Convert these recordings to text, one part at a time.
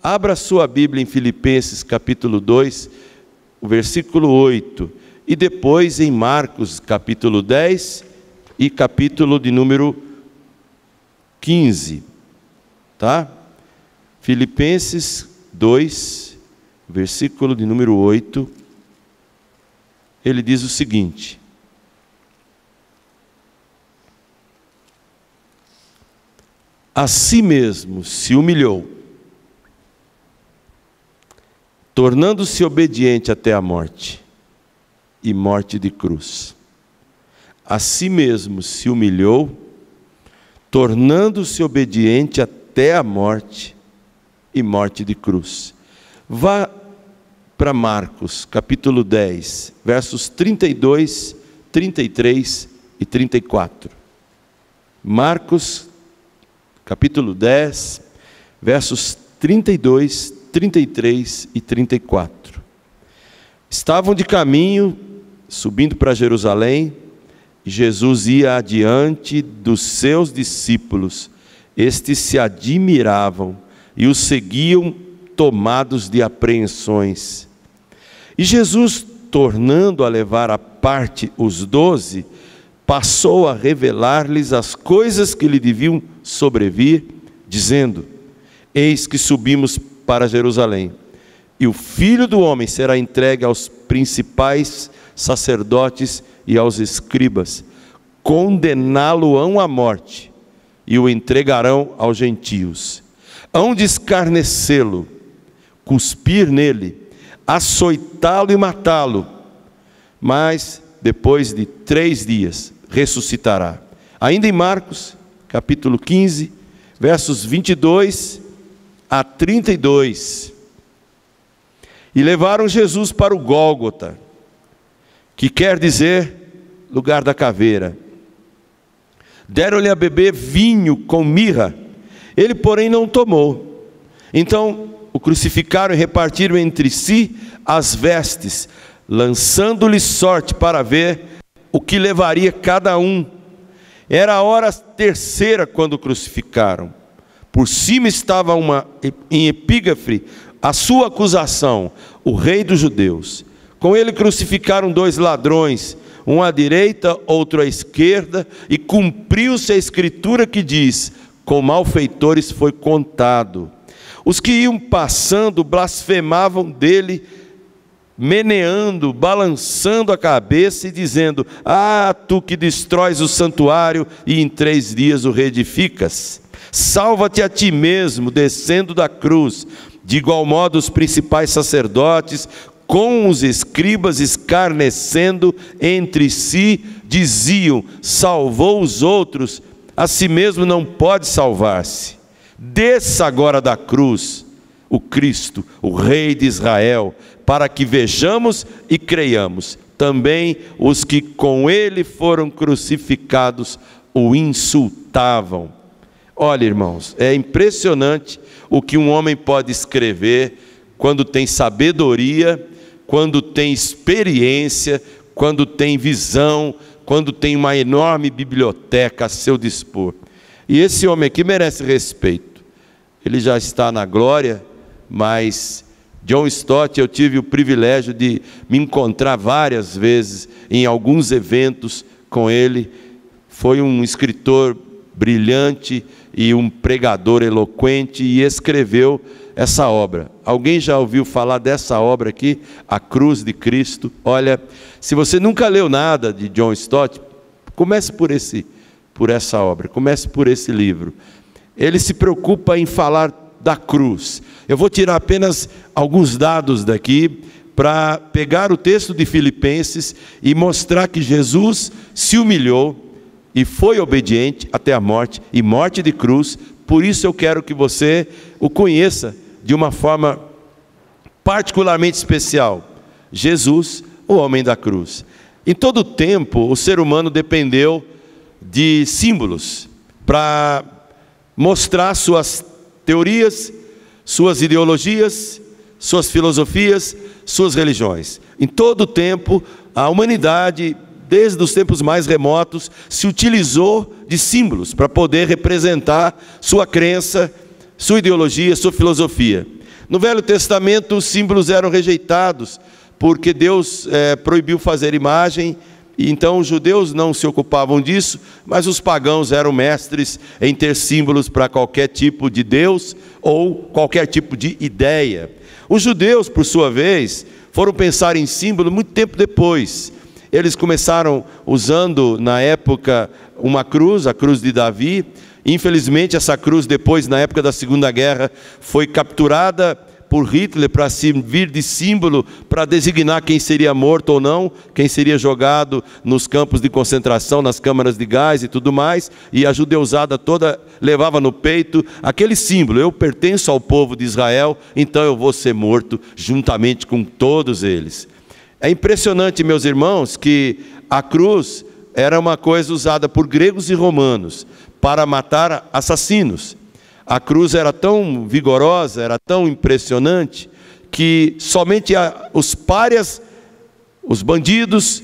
Abra sua Bíblia em Filipenses capítulo 2, o versículo 8. E depois em Marcos capítulo 10 e capítulo de número 15. Tá? Filipenses 2, versículo de número 8. Ele diz o seguinte: a si mesmo se humilhou, tornando-se obediente até a morte, e morte de cruz. A si mesmo se humilhou, tornando-se obediente até a morte, e morte de cruz. Vá para Marcos, capítulo 10, versos 32, 33 e 34. Marcos, capítulo 10, versos 32, 33 e 34. Estavam de caminho, subindo para Jerusalém, e Jesus ia adiante dos seus discípulos. Estes se admiravam e o seguiam, tomados de apreensões. E Jesus, tornando a levar à parte os 12, passou a revelar-lhes as coisas que lhe deviam sobrevir, dizendo: eis que subimos para Jerusalém, e o Filho do Homem será entregue aos principais sacerdotes e aos escribas, condená-lo-ão à morte, e o entregarão aos gentios. Hão de escarnecê-lo, cuspir nele, açoitá-lo e matá-lo, mas depois de 3 dias ressuscitará. Ainda em Marcos, capítulo 15, versos 22 a 32. E levaram Jesus para o Gólgota, que quer dizer lugar da caveira. Deram-lhe a beber vinho com mirra, ele porém não tomou. Então o crucificaram e repartiram entre si as vestes, lançando-lhe sorte para ver o que levaria cada um. Era a hora terceira quando o crucificaram. Por cima estava em epígrafe a sua acusação: o rei dos judeus. Com ele crucificaram 2 ladrões, um à direita, outro à esquerda, e cumpriu-se a escritura que diz: com malfeitores foi contado. Os que iam passando blasfemavam dele, meneando, balançando a cabeça e dizendo: ah, tu que destróis o santuário e em 3 dias o reedificas, salva-te a ti mesmo, descendo da cruz. De igual modo os principais sacerdotes, com os escribas, escarnecendo entre si, diziam: salvou os outros, a si mesmo não pode salvar-se. Desça agora da cruz o Cristo, o Rei de Israel, para que vejamos e creiamos. Também os que com ele foram crucificados o insultavam. Olha, irmãos, é impressionante o que um homem pode escrever quando tem sabedoria, quando tem experiência, quando tem visão, quando tem uma enorme biblioteca a seu dispor. E esse homem aqui merece respeito. Ele já está na glória, mas John Stott, eu tive o privilégio de me encontrar várias vezes em alguns eventos com ele. Foi um escritor brilhante e um pregador eloquente, e escreveu essa obra. Alguém já ouviu falar dessa obra aqui, A Cruz de Cristo? Olha, se você nunca leu nada de John Stott, comece por essa obra, comece por esse livro. Ele se preocupa em falar da cruz. Eu vou tirar apenas alguns dados daqui para pegar o texto de Filipenses e mostrar que Jesus se humilhou e foi obediente até a morte, e morte de cruz. Por isso eu quero que você o conheça de uma forma particularmente especial. Jesus, o homem da cruz. Em todo o tempo, o ser humano dependeu de símbolos para mostrar suas teorias, suas ideologias, suas filosofias, suas religiões. Em todo o tempo, a humanidade, desde os tempos mais remotos, se utilizou de símbolos para poder representar sua crença, sua ideologia, sua filosofia. No Velho Testamento, os símbolos eram rejeitados, porque Deus proibiu fazer imagem, e então os judeus não se ocupavam disso, mas os pagãos eram mestres em ter símbolos para qualquer tipo de Deus ou qualquer tipo de ideia. Os judeus, por sua vez, foram pensar em símbolo muito tempo depois. Eles começaram usando, na época, uma cruz, a cruz de Davi. Infelizmente, essa cruz, depois, na época da Segunda Guerra, foi capturada por Hitler para servir de símbolo, para designar quem seria morto ou não, quem seria jogado nos campos de concentração, nas câmaras de gás e tudo mais, e a judeusada toda levava no peito aquele símbolo: eu pertenço ao povo de Israel, então eu vou ser morto juntamente com todos eles. É impressionante, meus irmãos, que a cruz era uma coisa usada por gregos e romanos para matar assassinos. A cruz era tão vigorosa, era tão impressionante, que somente os párias, os bandidos,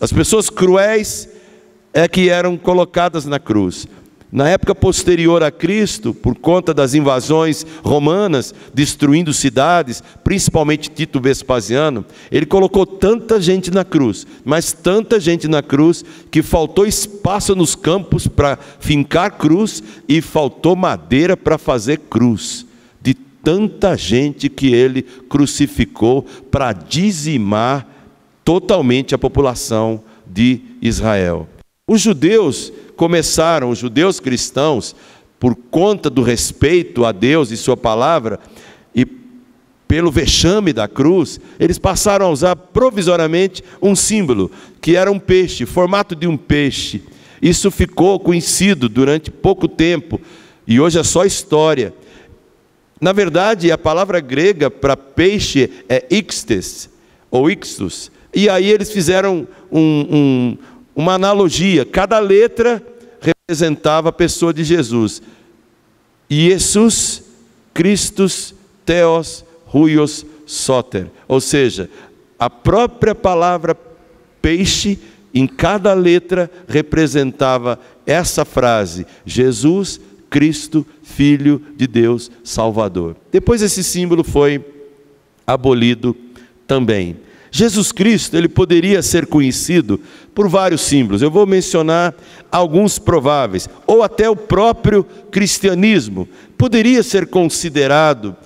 as pessoas cruéis é que eram colocadas na cruz. Na época posterior a Cristo, por conta das invasões romanas, destruindo cidades, principalmente Tito Vespasiano, ele colocou tanta gente na cruz, mas tanta gente na cruz, que faltou espaço nos campos para fincar cruz, e faltou madeira para fazer cruz, de tanta gente que ele crucificou para dizimar totalmente a população de Israel. Os judeus cristãos, por conta do respeito a Deus e sua palavra, e pelo vexame da cruz, eles passaram a usar provisoriamente um símbolo, que era um peixe, formato de um peixe. Isso ficou conhecido durante pouco tempo, e hoje é só história. Na verdade, a palavra grega para peixe é ixtes, ou ixtus, e aí eles fizeram uma analogia. Cada letra representava a pessoa de Jesus. Jesus, Christus, Theos, Huios, Soter. Ou seja, a própria palavra peixe, em cada letra, representava essa frase: Jesus, Cristo, Filho de Deus, Salvador. Depois esse símbolo foi abolido também. Jesus Cristo, ele poderia ser conhecido por vários símbolos. Eu vou mencionar alguns prováveis. Ou até o próprio cristianismo poderia ser considerado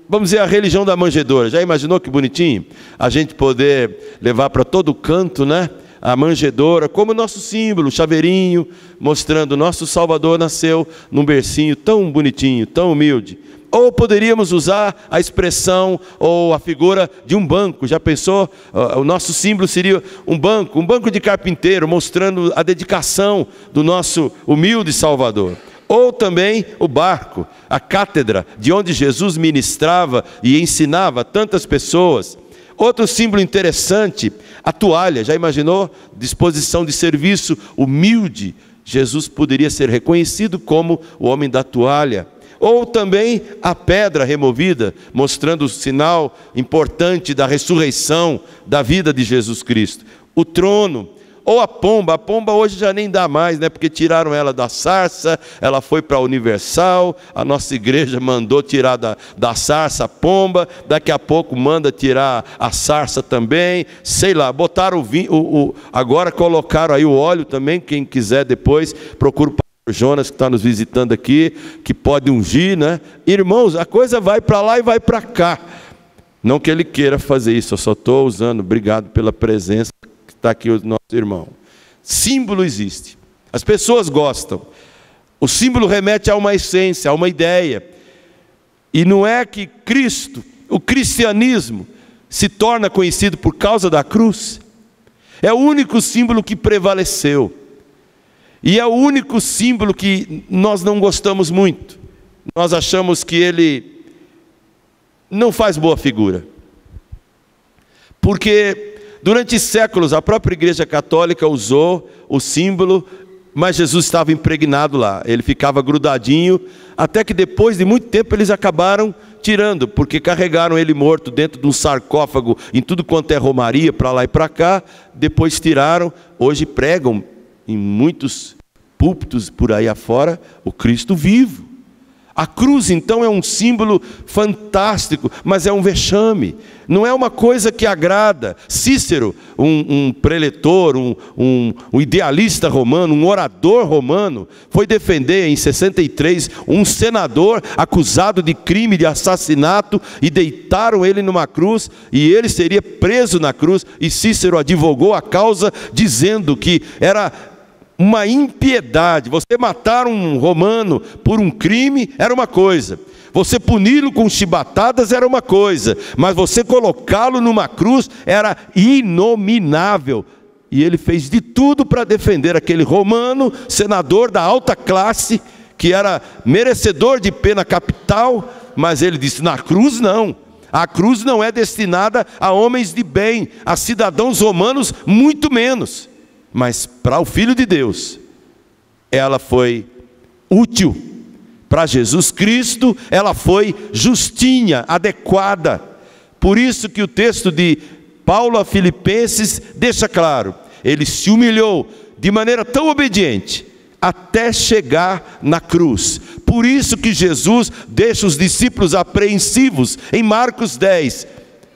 vamos dizer, a religião da manjedoura. Já imaginou que bonitinho? A gente poder levar para todo canto, né? A manjedoura como nosso símbolo, chaveirinho, mostrando o nosso Salvador nasceu num bercinho tão bonitinho, tão humilde. Ou poderíamos usar a expressão ou a figura de um banco. Já pensou? O nosso símbolo seria um banco de carpinteiro, mostrando a dedicação do nosso humilde Salvador. Ou também o barco, a cátedra, de onde Jesus ministrava e ensinava tantas pessoas. Outro símbolo interessante, a toalha. Já imaginou? Disposição de serviço humilde. Jesus poderia ser reconhecido como o homem da toalha. Ou também a pedra removida, mostrando o sinal importante da ressurreição, da vida de Jesus Cristo. O trono, ou a pomba hoje já nem dá mais, né? Porque tiraram ela da sarça, ela foi para a Universal, a nossa igreja mandou tirar da sarça a pomba, daqui a pouco manda tirar a sarça também, sei lá, botaram o vinho, agora colocaram aí o óleo também, quem quiser depois, procura o Jonas, que está nos visitando aqui, que pode ungir, né? Irmãos, a coisa vai para lá e vai para cá. Não que ele queira fazer isso, eu só estou usando. Obrigado pela presença que está aqui o nosso irmão. Símbolo existe, as pessoas gostam. O símbolo remete a uma essência, a uma ideia. E não é que Cristo, o cristianismo, se torna conhecido por causa da cruz. É o único símbolo que prevaleceu. E é o único símbolo que nós não gostamos muito. Nós achamos que ele não faz boa figura. Porque durante séculos a própria Igreja Católica usou o símbolo, mas Jesus estava impregnado lá. Ele ficava grudadinho, até que depois de muito tempo eles acabaram tirando, porque carregaram ele morto dentro de um sarcófago, em tudo quanto é romaria, para lá e para cá. Depois tiraram, hoje pregam em muitos púlpitos por aí afora o Cristo vivo. A cruz, então, é um símbolo fantástico, mas é um vexame. Não é uma coisa que agrada. Cícero, um preletor, um idealista romano, um orador romano, foi defender em 63 um senador acusado de crime de assassinato, e deitaram ele numa cruz, e ele seria preso na cruz, e Cícero advogou a causa, dizendo que era uma impiedade. Você matar um romano por um crime era uma coisa, você puni-lo com chibatadas era uma coisa, mas você colocá-lo numa cruz era inominável. E ele fez de tudo para defender aquele romano, senador da alta classe, que era merecedor de pena capital, mas ele disse: na cruz não. A cruz não é destinada a homens de bem, a cidadãos romanos muito menos. Mas para o Filho de Deus, ela foi útil. Para Jesus Cristo, ela foi justinha, adequada. Por isso que o texto de Paulo a Filipenses deixa claro: ele se humilhou de maneira tão obediente, até chegar na cruz. Por isso que Jesus deixa os discípulos apreensivos. Em Marcos 10,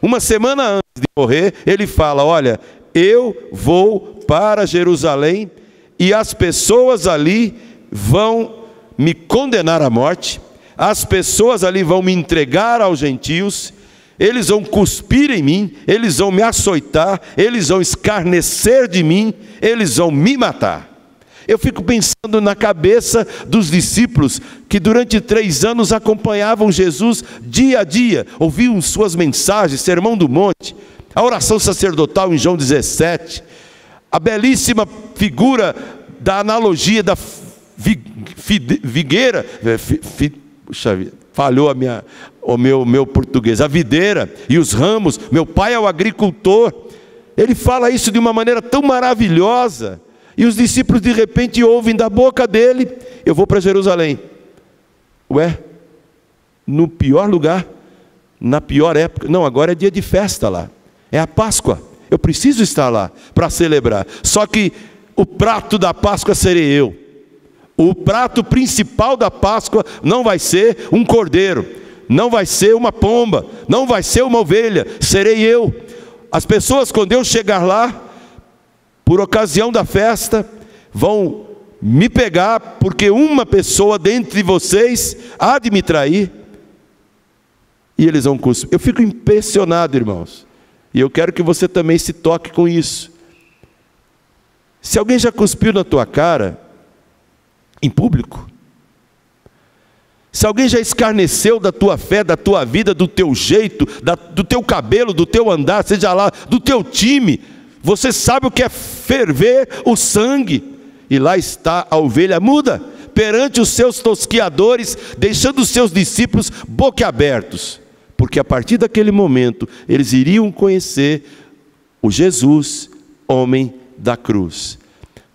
uma semana antes de morrer, ele fala: olha, eu vou para Jerusalém, e as pessoas ali vão me condenar à morte, as pessoas ali vão me entregar aos gentios, eles vão cuspir em mim, eles vão me açoitar, eles vão escarnecer de mim, eles vão me matar. Eu fico pensando na cabeça dos discípulos que durante 3 anos acompanhavam Jesus dia a dia, ouviam suas mensagens, Sermão do Monte, a oração sacerdotal em João 17, a belíssima figura da analogia da figueira, puxa vida, falhou o meu português, a videira e os ramos. Meu pai é o agricultor. Ele fala isso de uma maneira tão maravilhosa, e os discípulos de repente ouvem da boca dele: eu vou para Jerusalém. Ué, no pior lugar, na pior época. Não, agora é dia de festa lá, é a Páscoa, eu preciso estar lá para celebrar. Só que o prato da Páscoa serei eu. O prato principal da Páscoa não vai ser um cordeiro, não vai ser uma pomba, não vai ser uma ovelha, serei eu. As pessoas, quando eu chegar lá, por ocasião da festa, vão me pegar, porque uma pessoa dentre vocês há de me trair, e eles vão cuspir. Eu fico impressionado, irmãos, e eu quero que você também se toque com isso. Se alguém já cuspiu na tua cara, em público, se alguém já escarneceu da tua fé, da tua vida, do teu jeito, do teu cabelo, do teu andar, seja lá, do teu time, você sabe o que é ferver o sangue, e lá está a ovelha muda, perante os seus tosquiadores, deixando os seus discípulos boquiabertos, porque a partir daquele momento, eles iriam conhecer o Jesus, homem da cruz.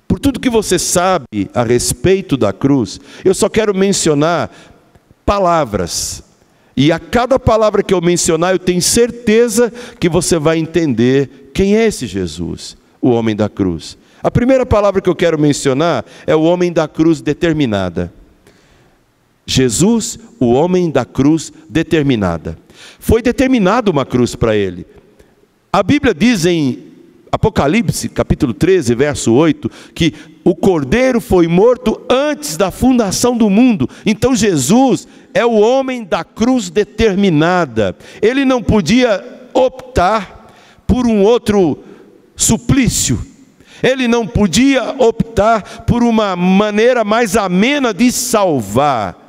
Por tudo que você sabe a respeito da cruz, eu só quero mencionar palavras, e a cada palavra que eu mencionar, eu tenho certeza que você vai entender quem é esse Jesus, o homem da cruz. A primeira palavra que eu quero mencionar é o homem da cruz determinada. Jesus, o homem da cruz determinada. Foi determinado uma cruz para ele. A Bíblia diz em Apocalipse, capítulo 13, verso 8, que o Cordeiro foi morto antes da fundação do mundo. Então Jesus é o homem da cruz determinada. Ele não podia optar por um outro suplício. Ele não podia optar por uma maneira mais amena de salvar.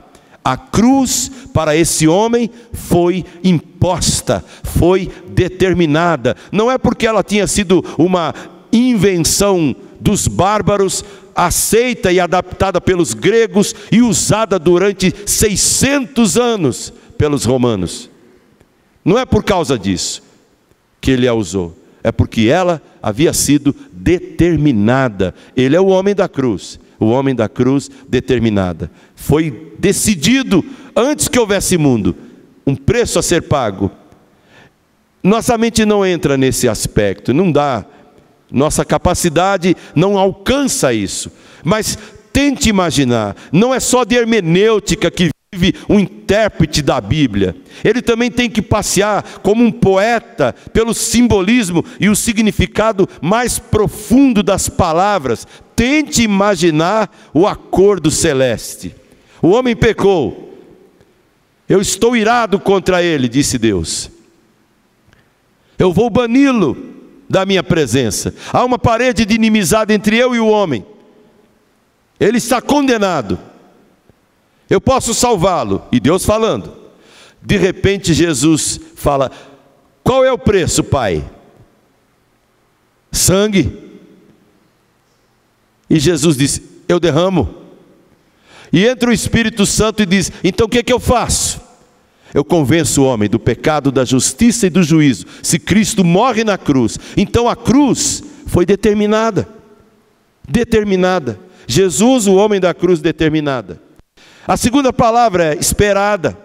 A cruz para esse homem foi imposta, foi determinada. Não é porque ela tinha sido uma invenção dos bárbaros, aceita e adaptada pelos gregos e usada durante 600 anos pelos romanos. Não é por causa disso que ele a usou, é porque ela havia sido determinada. Ele é o homem da cruz. O homem da cruz determinada. Foi decidido antes que houvesse mundo, um preço a ser pago. Nossa mente não entra nesse aspecto, não dá. Nossa capacidade não alcança isso. Mas tente imaginar, não é só de hermenêutica que um intérprete da Bíblia. Ele também tem que passear como um poeta pelo simbolismo e o significado mais profundo das palavras. Tente imaginar o acordo celeste. O homem pecou. Eu estou irado contra ele, disse Deus. Eu vou bani-lo da minha presença. Há uma parede de inimizade entre eu e o homem. Ele está condenado. Eu posso salvá-lo. E Deus falando. De repente Jesus fala: qual é o preço, Pai? Sangue. E Jesus disse: eu derramo. E entra o Espírito Santo e diz: então o que eu faço? Eu convenço o homem do pecado, da justiça e do juízo. Se Cristo morre na cruz, então a cruz foi determinada. Determinada. Jesus, o homem da cruz, determinada. A segunda palavra é esperada.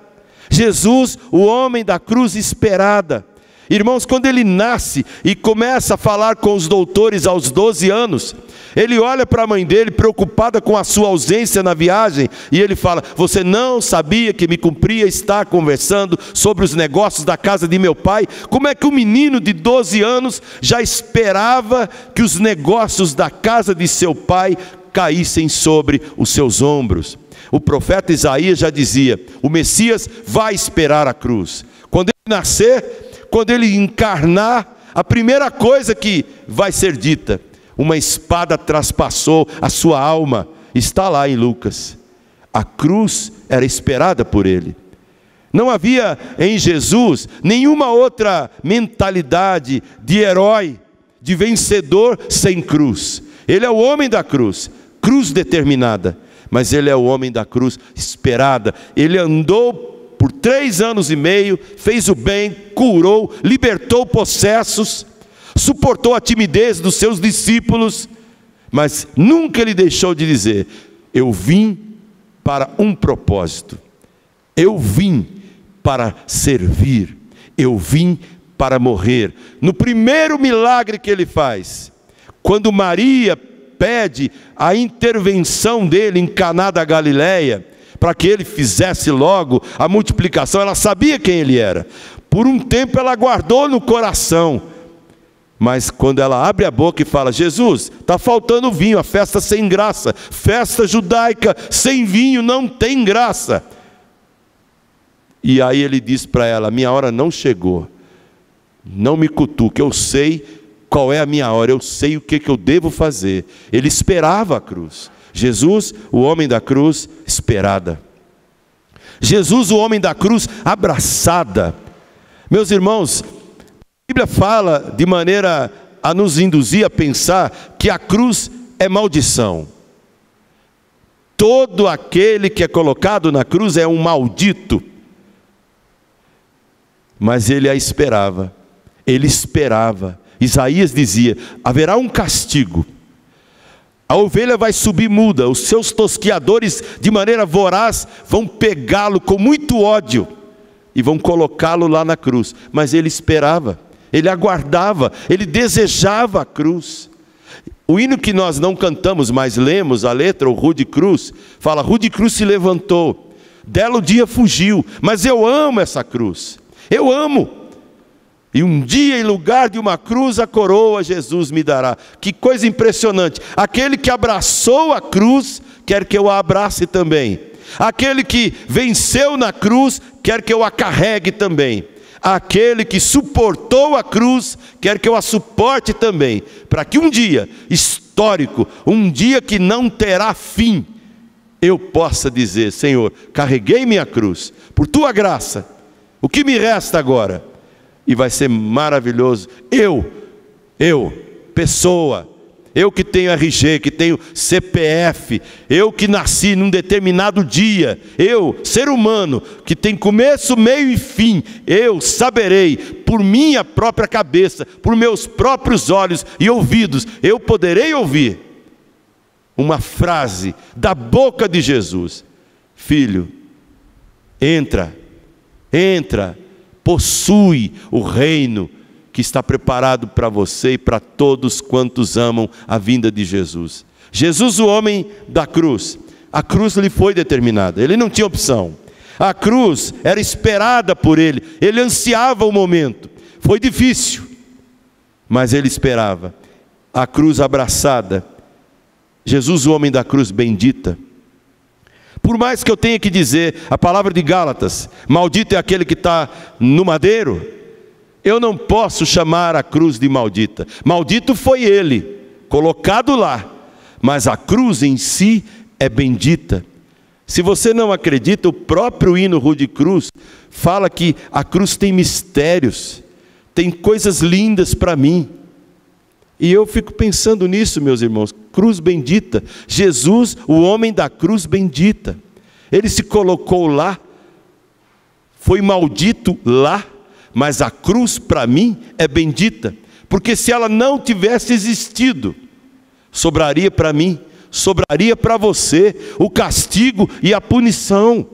Jesus, o homem da cruz, esperada. Irmãos, quando ele nasce e começa a falar com os doutores aos 12 anos, ele olha para a mãe dele, preocupada com a sua ausência na viagem, e ele fala: você não sabia que me cumpria estar conversando sobre os negócios da casa de meu pai? Como é que um menino de 12 anos já esperava que os negócios da casa de seu pai caíssem sobre os seus ombros? O profeta Isaías já dizia: o Messias vai esperar a cruz. Quando ele nascer, quando ele encarnar, a primeira coisa que vai ser dita: uma espada traspassou a sua alma. Está lá em Lucas. A cruz era esperada por ele. Não havia em Jesus nenhuma outra mentalidade de herói, de vencedor sem cruz. Ele é o homem da cruz, cruz determinada. Mas ele é o homem da cruz esperada. Ele andou por 3 anos e meio, fez o bem, curou, libertou possessos, suportou a timidez dos seus discípulos, mas nunca ele deixou de dizer: eu vim para um propósito, eu vim para servir, eu vim para morrer. No primeiro milagre que ele faz, quando Maria pede a intervenção dele em Caná da Galileia, para que ele fizesse logo a multiplicação, ela sabia quem ele era. Por um tempo ela guardou no coração, mas quando ela abre a boca e fala: Jesus, está faltando vinho, a festa sem graça, festa judaica sem vinho não tem graça. E aí ele diz para ela: minha hora não chegou, não me cutuque, eu sei qual é a minha hora, eu sei o que eu devo fazer. Ele esperava a cruz. Jesus, o homem da cruz, esperada. Jesus, o homem da cruz, abraçada. Meus irmãos, a Bíblia fala de maneira a nos induzir a pensar que a cruz é maldição. Todo aquele que é colocado na cruz é um maldito. Mas ele a esperava. Ele esperava. Isaías dizia: haverá um castigo. A ovelha vai subir muda, os seus tosquiadores de maneira voraz vão pegá-lo com muito ódio e vão colocá-lo lá na cruz. Mas ele esperava, ele aguardava, ele desejava a cruz. O hino que nós não cantamos, mas lemos a letra, o Rude Cruz, fala: Rude Cruz se levantou, dela o dia fugiu, mas eu amo essa cruz, eu amo. E um dia, em lugar de uma cruz, a coroa Jesus me dará. Que coisa impressionante. Aquele que abraçou a cruz, quer que eu a abrace também. Aquele que venceu na cruz, quer que eu a carregue também. Aquele que suportou a cruz, quer que eu a suporte também. Para que um dia histórico, um dia que não terá fim, eu possa dizer: Senhor, carreguei minha cruz, por Tua graça, o que me resta agora? E vai ser maravilhoso. Pessoa, eu que tenho RG, que tenho CPF, eu que nasci num determinado dia, eu, ser humano, que tem começo, meio e fim, eu saberei, por minha própria cabeça, por meus próprios olhos e ouvidos, eu poderei ouvir uma frase da boca de Jesus: filho, entra, possui o reino que está preparado para você e para todos quantos amam a vinda de Jesus. Jesus, o homem da cruz, a cruz lhe foi determinada, ele não tinha opção. A cruz era esperada por ele. Ele ansiava o momento. Foi difícil, mas ele esperava. A cruz abraçada. Jesus, o homem da cruz bendita. Por mais que eu tenha que dizer a palavra de Gálatas, maldito é aquele que está no madeiro, eu não posso chamar a cruz de maldita. Maldito foi ele, colocado lá, mas a cruz em si é bendita. Se você não acredita, o próprio hino Rude Cruz fala que a cruz tem mistérios, tem coisas lindas para mim. E eu fico pensando nisso, meus irmãos. Cruz bendita. Jesus, o homem da cruz bendita. Ele se colocou lá, foi maldito lá, mas a cruz para mim é bendita. Porque se ela não tivesse existido, sobraria para mim, sobraria para você o castigo e a punição.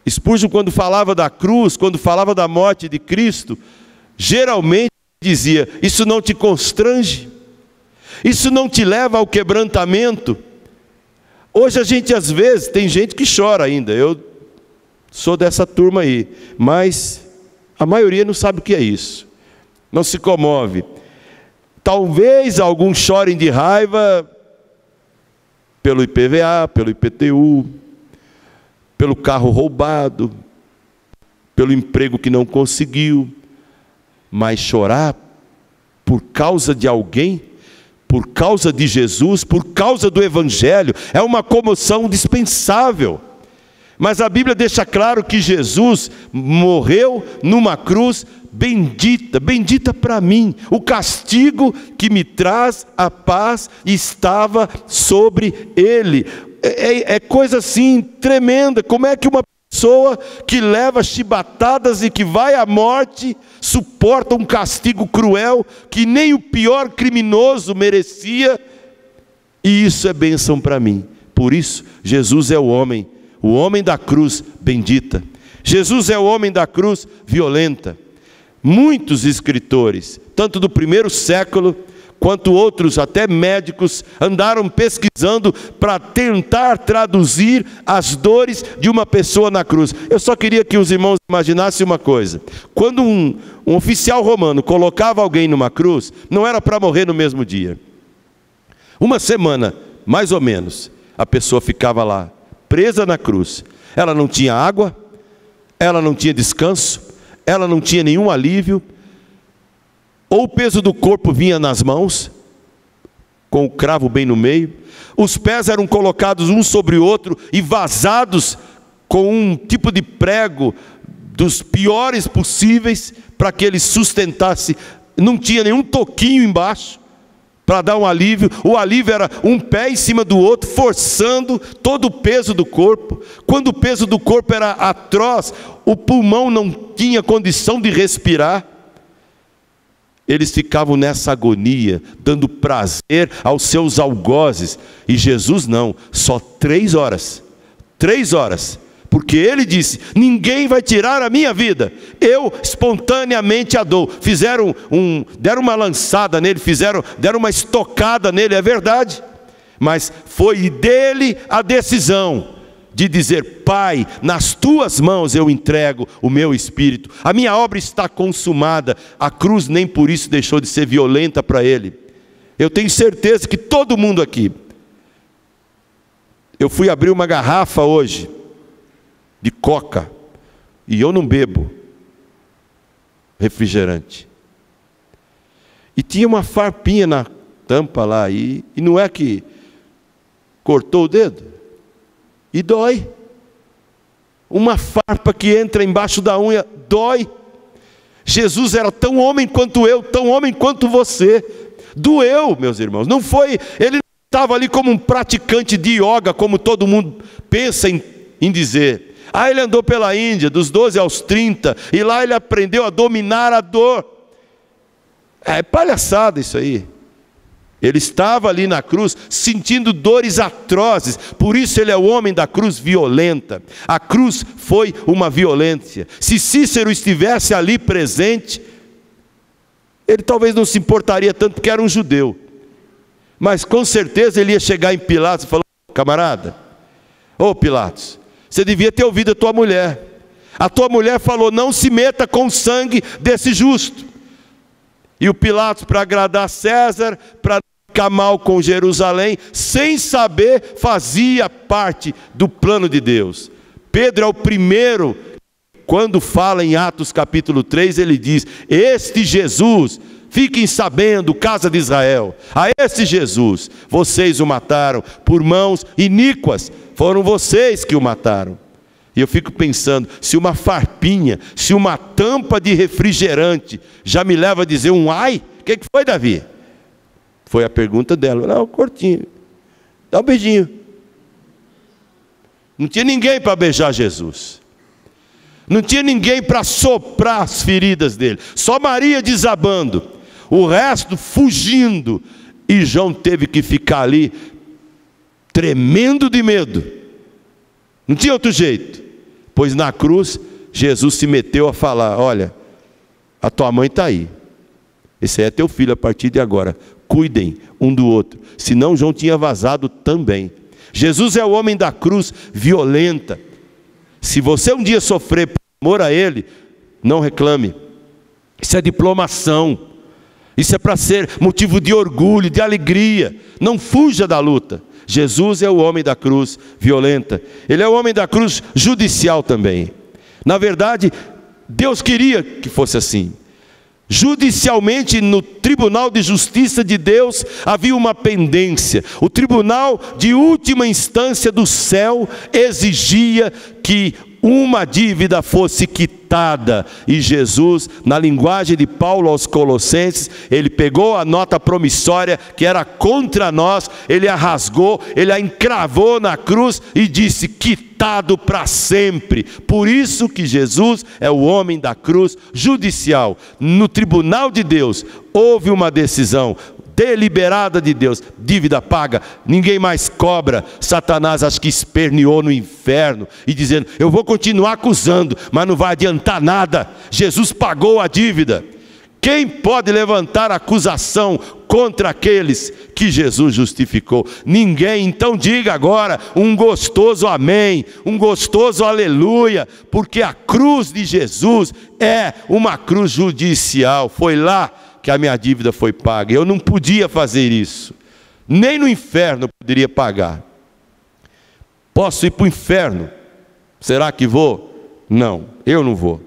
Spurgeon, quando falava da cruz, quando falava da morte de Cristo, geralmente dizia: isso não te constrange? Isso não te leva ao quebrantamento? Hoje a gente às vezes, tem gente que chora ainda, eu sou dessa turma aí, mas a maioria não sabe o que é isso, não se comove. Talvez alguns chorem de raiva pelo IPVA, pelo IPTU, pelo carro roubado, pelo emprego que não conseguiu. Mas chorar por causa de alguém, por causa de Jesus, por causa do Evangelho, é uma comoção dispensável. Mas a Bíblia deixa claro que Jesus morreu numa cruz bendita, bendita para mim. O castigo que me traz a paz estava sobre ele. É coisa assim tremenda. Como é que uma pessoa que leva chibatadas e que vai à morte suporta um castigo cruel que nem o pior criminoso merecia? E isso é bênção para mim. Por isso Jesus é o homem da cruz bendita. Jesus é o homem da cruz violenta. Muitos escritores, tanto do primeiro século quanto outros, até médicos, andaram pesquisando para tentar traduzir as dores de uma pessoa na cruz. Eu só queria que os irmãos imaginassem uma coisa: quando um oficial romano colocava alguém numa cruz, não era para morrer no mesmo dia. Uma semana, mais ou menos, a pessoa ficava lá, presa na cruz. Ela não tinha água, ela não tinha descanso, ela não tinha nenhum alívio. Ou o peso do corpo vinha nas mãos, com o cravo bem no meio. Os pés eram colocados um sobre o outro e vazados com um tipo de prego dos piores possíveis, para que ele sustentasse. Não tinha nenhum toquinho embaixo para dar um alívio. O alívio era um pé em cima do outro, forçando todo o peso do corpo. Quando o peso do corpo era atroz, o pulmão não tinha condição de respirar. Eles ficavam nessa agonia, dando prazer aos seus algozes. E Jesus não, só 3 horas. 3 horas. Porque ele disse: ninguém vai tirar a minha vida, eu espontaneamente a dou. Deram uma lançada nele, deram uma estocada nele, é verdade. Mas foi dele a decisão de dizer: Pai, nas tuas mãos eu entrego o meu espírito, a minha obra está consumada. A cruz nem por isso deixou de ser violenta para ele. Eu tenho certeza que todo mundo aqui, eu fui abrir uma garrafa hoje de coca, e eu não bebo refrigerante, e tinha uma farpinha na tampa lá, e não é que cortou o dedo? E dói. Uma farpa que entra embaixo da unha, dói. Jesus era tão homem quanto eu, tão homem quanto você. Doeu, meus irmãos. Não foi, ele não estava ali como um praticante de yoga, como todo mundo pensa em dizer. Ele andou pela Índia, dos 12 aos 30, e lá ele aprendeu a dominar a dor. É palhaçada isso aí. Ele estava ali na cruz, sentindo dores atrozes. Por isso ele é o homem da cruz violenta. A cruz foi uma violência. Se Cícero estivesse ali presente, ele talvez não se importaria tanto, porque era um judeu. Mas com certeza ele ia chegar em Pilatos e falar: camarada, ô Pilatos, Você devia ter ouvido a tua mulher. A tua mulher falou: não se meta com o sangue desse justo. E o Pilatos, para agradar César, para não ficar mal com Jerusalém, sem saber, fazia parte do plano de Deus. Pedro é o primeiro, quando fala em Atos capítulo 3, ele diz: este Jesus, fiquem sabendo, casa de Israel, a este Jesus, vocês o mataram por mãos iníquas, foram vocês que o mataram. E eu fico pensando, se uma farpinha, se uma tampa de refrigerante já me leva a dizer um ai, o que foi, Davi? Foi a pergunta dela. Não, curtinho, dá um beijinho. Não tinha ninguém para beijar Jesus, não tinha ninguém para soprar as feridas dele, só Maria desabando, o resto fugindo, e João teve que ficar ali tremendo de medo. Não tinha outro jeito, pois na cruz Jesus se meteu a falar: olha, a tua mãe está aí, esse é teu filho a partir de agora, cuidem um do outro, senão João tinha vazado também. Jesus é o homem da cruz violenta. Se você um dia sofrer por amor a ele, não reclame, isso é diplomação, isso é para ser motivo de orgulho, de alegria, não fuja da luta. Jesus é o homem da cruz violenta, ele é o homem da cruz judicial também. Na verdade, Deus queria que fosse assim. Judicialmente, no tribunal de justiça de Deus, havia uma pendência. O tribunal de última instância do céu exigia que uma dívida fosse quitada, e Jesus, na linguagem de Paulo aos Colossenses, ele pegou a nota promissória que era contra nós, ele a rasgou, ele a encravou na cruz e disse: quitado para sempre. Por isso que Jesus é o homem da cruz judicial. No tribunal de Deus houve uma decisão deliberada de Deus, dívida paga, ninguém mais cobra. Satanás acho que esperneou no inferno e dizendo: eu vou continuar acusando, mas não vai adiantar nada, Jesus pagou a dívida. Quem pode levantar acusação contra aqueles que Jesus justificou? Ninguém. Então diga agora um gostoso amém, um gostoso aleluia, porque a cruz de Jesus é uma cruz judicial. Foi lá que a minha dívida foi paga. Eu não podia fazer isso, nem no inferno eu poderia pagar. Posso ir para o inferno? Será que vou? Não, eu não vou.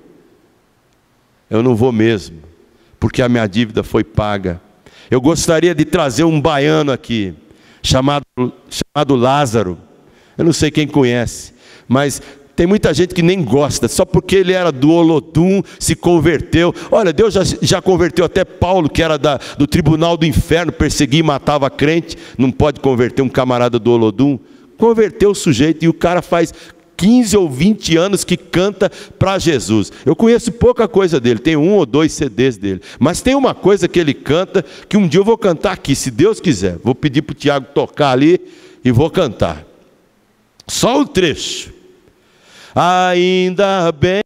Eu não vou mesmo, porque a minha dívida foi paga. Eu gostaria de trazer um baiano aqui, chamado Lázaro. Eu não sei quem conhece, mas tem muita gente que nem gosta, só porque ele era do Olodum, se converteu. Olha, Deus já converteu até Paulo, que era do tribunal do inferno, perseguia e matava crente. Não pode converter um camarada do Olodum. Converteu o sujeito, e o cara faz 15 ou 20 anos que canta para Jesus. Eu conheço pouca coisa dele, tem 1 ou 2 CDs dele, mas tem uma coisa que ele canta, que um dia eu vou cantar aqui, se Deus quiser. Vou pedir para o Tiago tocar ali, e vou cantar só um trecho. Ainda bem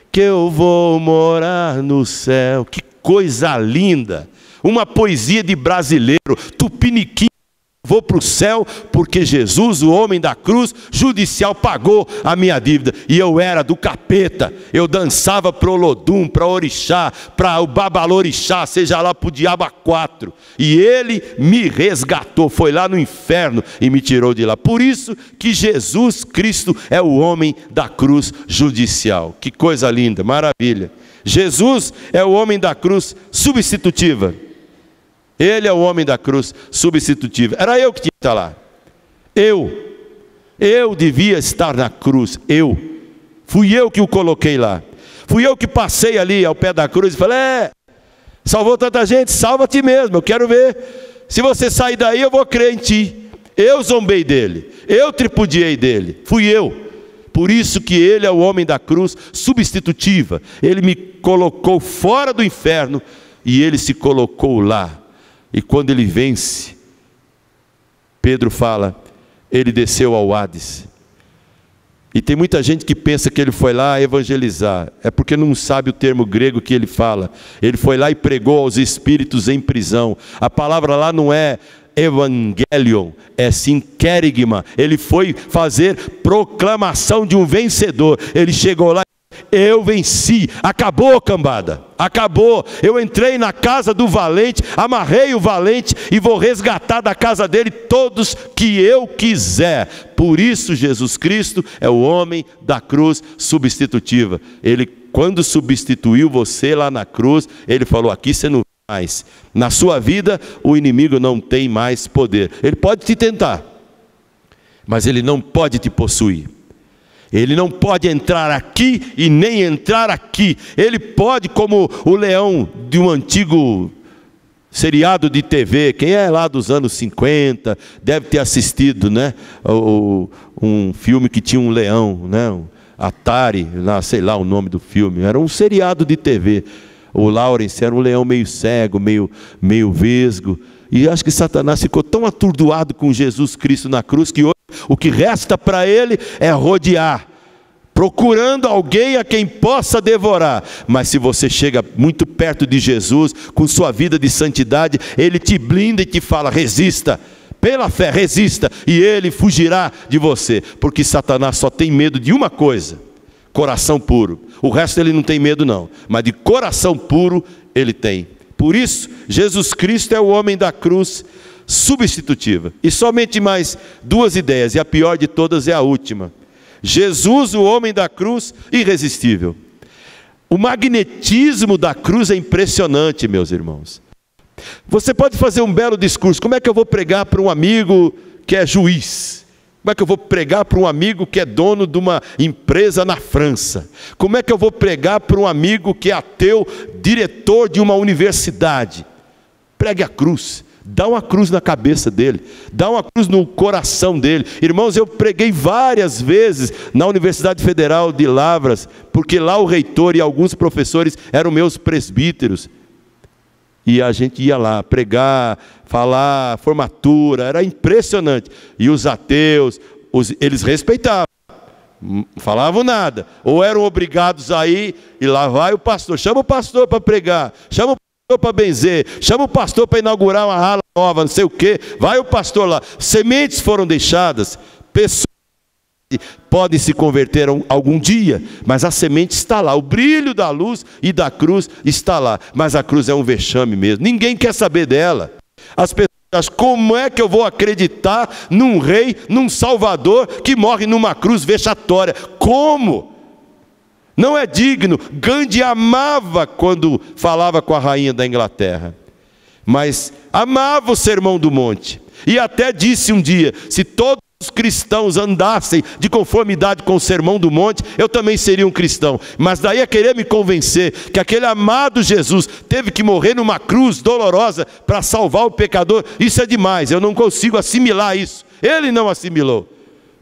que eu vou morar no céu. Que coisa linda, uma poesia de brasileiro, tupiniquim. Vou para o céu porque Jesus, o homem da cruz judicial, pagou a minha dívida. E eu era do capeta, eu dançava para o Olodum, para o Orixá, para o Babalorixá, seja lá para o Diabo 4. E ele me resgatou, foi lá no inferno e me tirou de lá. Por isso que Jesus Cristo é o homem da cruz judicial. Que coisa linda, maravilha. Jesus é o homem da cruz substitutiva. Ele é o homem da cruz substitutiva. Era eu que tinha que estar lá. Eu devia estar na cruz. Fui eu que o coloquei lá. Fui eu que passei ali ao pé da cruz e falei: salvou tanta gente, salva a ti mesmo, eu quero ver. Se você sair daí, eu vou crer em ti. Eu zombei dele, eu tripudiei dele, fui eu. Por isso que ele é o homem da cruz substitutiva. Ele me colocou fora do inferno e ele se colocou lá. E quando ele vence, Pedro fala, ele desceu ao Hades. E tem muita gente que pensa que ele foi lá evangelizar. É porque não sabe o termo grego que ele fala. Ele foi lá e pregou aos espíritos em prisão. A palavra lá não é evangelion, é sim querigma. Ele foi fazer proclamação de um vencedor. Ele chegou lá: eu venci, acabou, cambada, acabou. Eu entrei na casa do valente, amarrei o valente e vou resgatar da casa dele todos que eu quiser. Por isso Jesus Cristo é o homem da cruz substitutiva. Ele, quando substituiu você lá na cruz, ele falou: aqui você não vai mais. Na sua vida o inimigo não tem mais poder. Ele pode te tentar, mas ele não pode te possuir. Ele não pode entrar aqui e nem entrar aqui. Ele pode, como o leão de um antigo seriado de TV, quem é lá dos anos 50, deve ter assistido, né? Um filme que tinha um leão, né? Atari, sei lá o nome do filme, era um seriado de TV. O Lawrence era um leão meio cego, meio vesgo. E acho que Satanás ficou tão atordoado com Jesus Cristo na cruz, que hoje o que resta para ele é rodear, procurando alguém a quem possa devorar. Mas se você chega muito perto de Jesus, com sua vida de santidade, ele te blinda e te fala: resista, pela fé resista, e ele fugirá de você. Porque Satanás só tem medo de uma coisa: coração puro. O resto ele não tem medo não, mas de coração puro ele tem. Por isso, Jesus Cristo é o homem da cruz substitutiva. E somente mais duas ideias, e a pior de todas é a última. Jesus, o homem da cruz, irresistível. O magnetismo da cruz é impressionante, meus irmãos. Você pode fazer um belo discurso. Como é que eu vou pregar para um amigo que é juiz? Como é que eu vou pregar para um amigo que é dono de uma empresa na França? Como é que eu vou pregar para um amigo que é ateu, diretor de uma universidade? Pregue a cruz. Dá uma cruz na cabeça dele, dá uma cruz no coração dele. Irmãos, eu preguei várias vezes na Universidade Federal de Lavras, porque lá o reitor e alguns professores eram meus presbíteros. E a gente ia lá pregar, falar, formatura, era impressionante. E os ateus, eles respeitavam, não falavam nada. Ou eram obrigados a ir, e lá vai o pastor. Chama o pastor para pregar, chama o pastor para benzer, chama o pastor para inaugurar uma ala nova, não sei o quê. Vai o pastor lá. Sementes foram deixadas, pessoas podem se converter algum dia, mas a semente está lá, o brilho da luz e da cruz está lá, mas a cruz é um vexame mesmo, ninguém quer saber dela. As pessoas acham: como é que eu vou acreditar num rei, num salvador que morre numa cruz vexatória? Como? Não é digno. Gandhi amava quando falava com a rainha da Inglaterra, mas amava o Sermão do Monte, e até disse um dia: se todos os cristãos andassem de conformidade com o Sermão do Monte, eu também seria um cristão. Mas daí a querer me convencer que aquele amado Jesus teve que morrer numa cruz dolorosa para salvar o pecador, isso é demais. Eu não consigo assimilar isso. Ele não assimilou,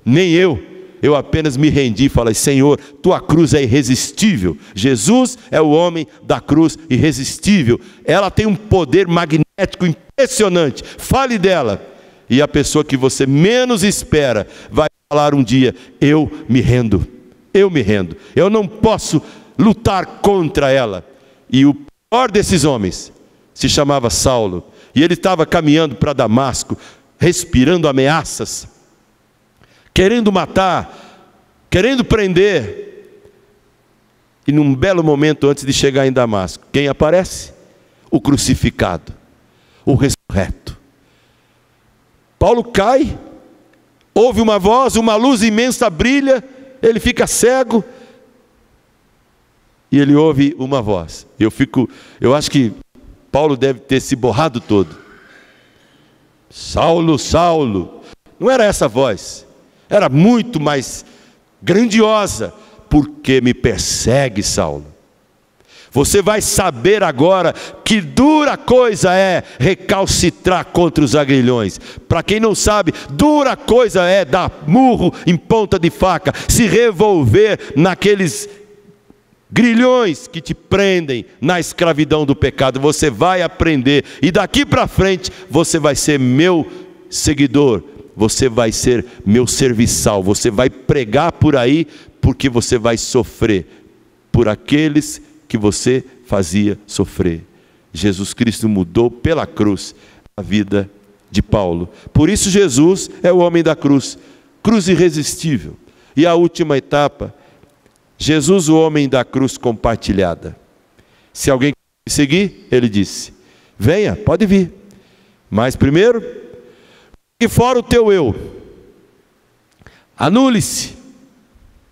nem eu. Eu apenas me rendi e falei: Senhor, tua cruz é irresistível. Jesus é o homem da cruz irresistível. Ela tem um poder magnético impressionante. Fale dela, e a pessoa que você menos espera vai falar um dia: eu me rendo, eu me rendo, eu não posso lutar contra ela. E o pior desses homens se chamava Saulo, e ele estava caminhando para Damasco, respirando ameaças, querendo matar, querendo prender. E num belo momento antes de chegar em Damasco, quem aparece? O crucificado, o ressurreto. Paulo cai, ouve uma voz, uma luz imensa brilha, ele fica cego, e ele ouve uma voz. Eu acho que Paulo deve ter se borrado todo. Saulo, Saulo. Não era essa voz, era muito mais grandiosa. Por que me persegue, Saulo? Você vai saber agora que dura coisa é recalcitrar contra os agrilhões. Para quem não sabe, dura coisa é dar murro em ponta de faca, se revolver naqueles grilhões que te prendem na escravidão do pecado. Você vai aprender, e daqui para frente você vai ser meu seguidor, você vai ser meu serviçal, você vai pregar por aí, porque você vai sofrer por aqueles que você fazia sofrer. Jesus Cristo mudou pela cruz a vida de Paulo. Por isso Jesus é o homem da cruz, cruz irresistível. E a última etapa, Jesus, o homem da cruz compartilhada. Se alguém quer me seguir, ele disse, venha, pode vir. Mas primeiro, que fora o teu eu, anule-se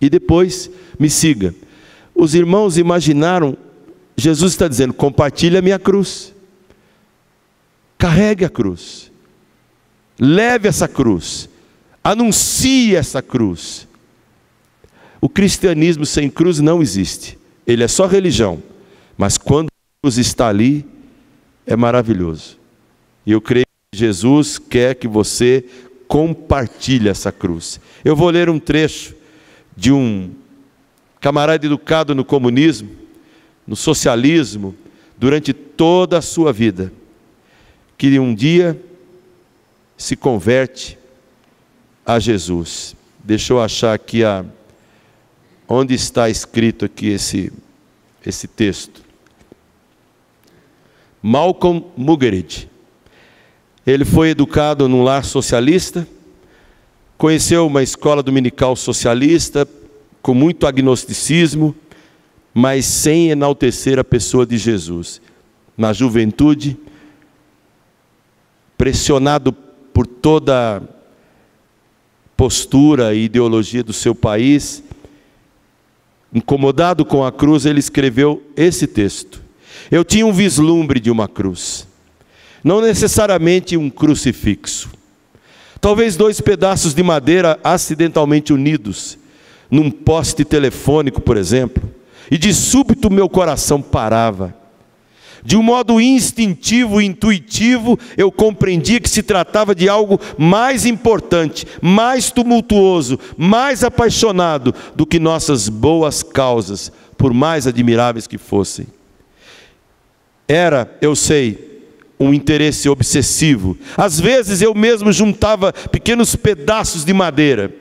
e depois me siga. Os irmãos imaginaram, Jesus está dizendo, compartilhe a minha cruz. Carregue a cruz. Leve essa cruz. Anuncie essa cruz. O cristianismo sem cruz não existe. Ele é só religião. Mas quando a cruz está ali, é maravilhoso. E eu creio que Jesus quer que você compartilhe essa cruz. Eu vou ler um trecho de um camarada educado no comunismo, no socialismo, durante toda a sua vida, que um dia se converte a Jesus. Deixa eu achar aqui onde está escrito aqui esse texto. Malcolm Muggeridge. Ele foi educado num lar socialista, conheceu uma escola dominical socialista, com muito agnosticismo, mas sem enaltecer a pessoa de Jesus. Na juventude, pressionado por toda a postura e ideologia do seu país, incomodado com a cruz, ele escreveu esse texto. Eu tinha um vislumbre de uma cruz, não necessariamente um crucifixo, talvez 2 pedaços de madeira acidentalmente unidos, num poste telefônico, por exemplo, e de súbito meu coração parava. De um modo instintivo e intuitivo, eu compreendia que se tratava de algo mais importante, mais tumultuoso, mais apaixonado do que nossas boas causas, por mais admiráveis que fossem. Era, eu sei, um interesse obsessivo. Às vezes eu mesmo juntava pequenos pedaços de madeira.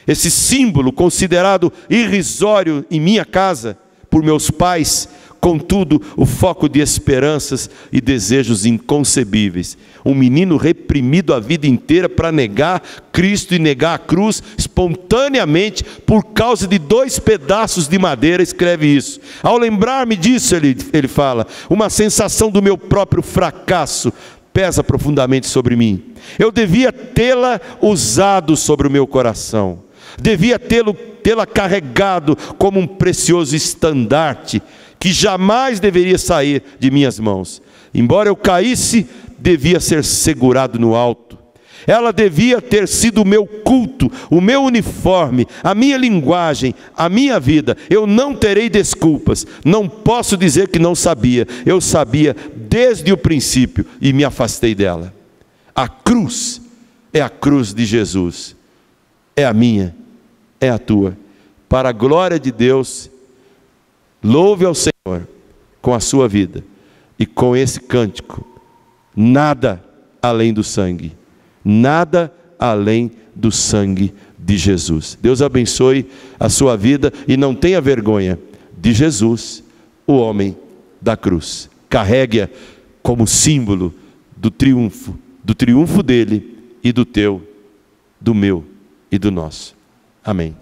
Esse símbolo, considerado irrisório em minha casa, por meus pais, contudo, o foco de esperanças e desejos inconcebíveis. Um menino reprimido a vida inteira para negar Cristo e negar a cruz, espontaneamente, por causa de 2 pedaços de madeira, escreve isso. Ao lembrar-me disso, ele fala, uma sensação do meu próprio fracasso pesa profundamente sobre mim. Eu devia tê-la usado sobre o meu coração. Devia tê-la carregado como um precioso estandarte, que jamais deveria sair de minhas mãos. Embora eu caísse, devia ser segurado no alto. Ela devia ter sido o meu culto, o meu uniforme, a minha linguagem, a minha vida. Eu não terei desculpas. Não posso dizer que não sabia. Eu sabia desde o princípio e me afastei dela. A cruz é a cruz de Jesus. É a minha, é a tua. Para a glória de Deus, louve ao Senhor com a sua vida e com esse cântico. Nada além do sangue. Nada além do sangue de Jesus. Deus abençoe a sua vida e não tenha vergonha de Jesus, o homem da cruz. Carregue-a como símbolo do triunfo dele e do teu, do meu e do nosso. Amém.